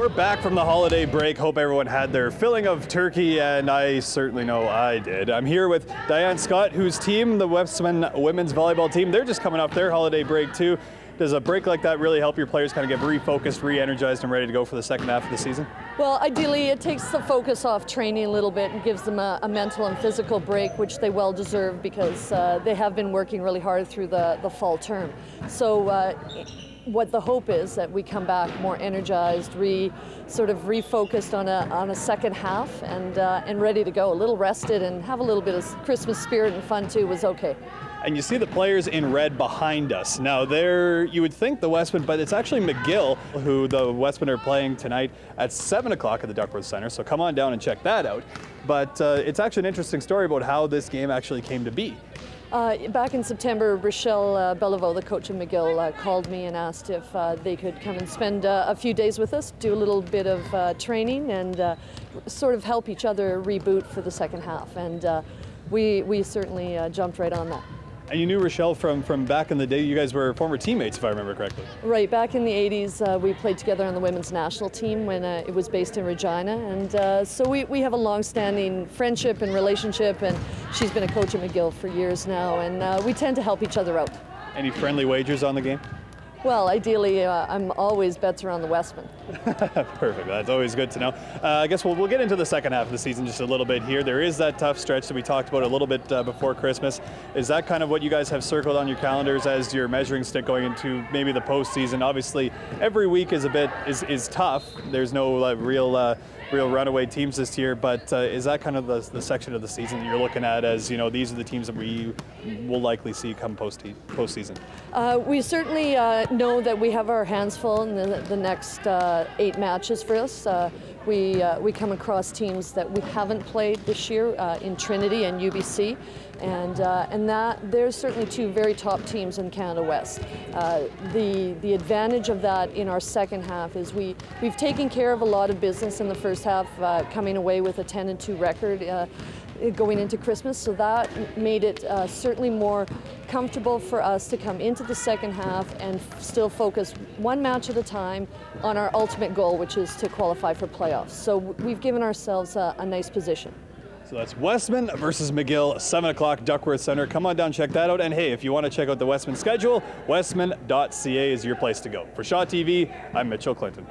We're back from the holiday break. Hope everyone had their filling of turkey, and I certainly know I did. I'm here with Diane Scott, whose team, the Wesmen women's volleyball team, they're just coming off their holiday break too. Does a break like that really help your players kind of get refocused, re-energized, and ready to go for the second half of the season? Well, ideally, it takes the focus off training a little bit and gives them a mental and physical break, which they well deserve because they have been working really hard through the fall term. So what the hope is that we come back more energized, sort of refocused on a second half and ready to go. A little rested and have a little bit of Christmas spirit and fun too was okay. And you see the players in red behind us. Now, you would think the Wesmen, but it's actually McGill, who the Wesmen are playing tonight at 7 o'clock at the Duckworth Center, so come on down and check that out. But it's actually an interesting story about how this game actually came to be. Back in September, Rochelle Beliveau, the coach of McGill, called me and asked if they could come and spend a few days with us, do a little bit of training and sort of help each other reboot for the second half. And we certainly jumped right on that. And you knew Rochelle from back in the day. You guys were former teammates, if I remember correctly. Right, back in the 80s, we played together on the women's national team when it was based in Regina. And so we have a long-standing friendship and relationship, and she's been a coach at McGill for years now, and we tend to help each other out. Any friendly wagers on the game? Well, ideally, I'm always bets around the Wesmen. Perfect. That's always good to know. I guess we'll get into the second half of the season just a little bit here. There is that tough stretch that we talked about a little bit before Christmas. Is that kind of what you guys have circled on your calendars as your measuring stick going into maybe the postseason? Obviously, every week is tough. There's no real runaway teams this year, but is that kind of the section of the season that you're looking at as, you know, these are the teams that we will likely see come postseason? We certainly know that we have our hands full in the next 8 matches for us. We come across teams that we haven't played this year in Trinity and UBC, and that there's certainly 2 very top teams in Canada West. The advantage of that in our second half is we've taken care of a lot of business in the first half, coming away with a 10-2 record going into Christmas, so that made it certainly more comfortable for us to come into the second half and still focus one match at a time on our ultimate goal, which is to qualify for playoffs. So we've given ourselves a nice position. So that's Wesmen versus McGill, 7 o'clock, Duckworth Center. Come on down, check that out. And hey, if you want to check out the Wesmen schedule, wesmen.ca is your place to go. For Shaw TV, I'm Mitchell Clinton.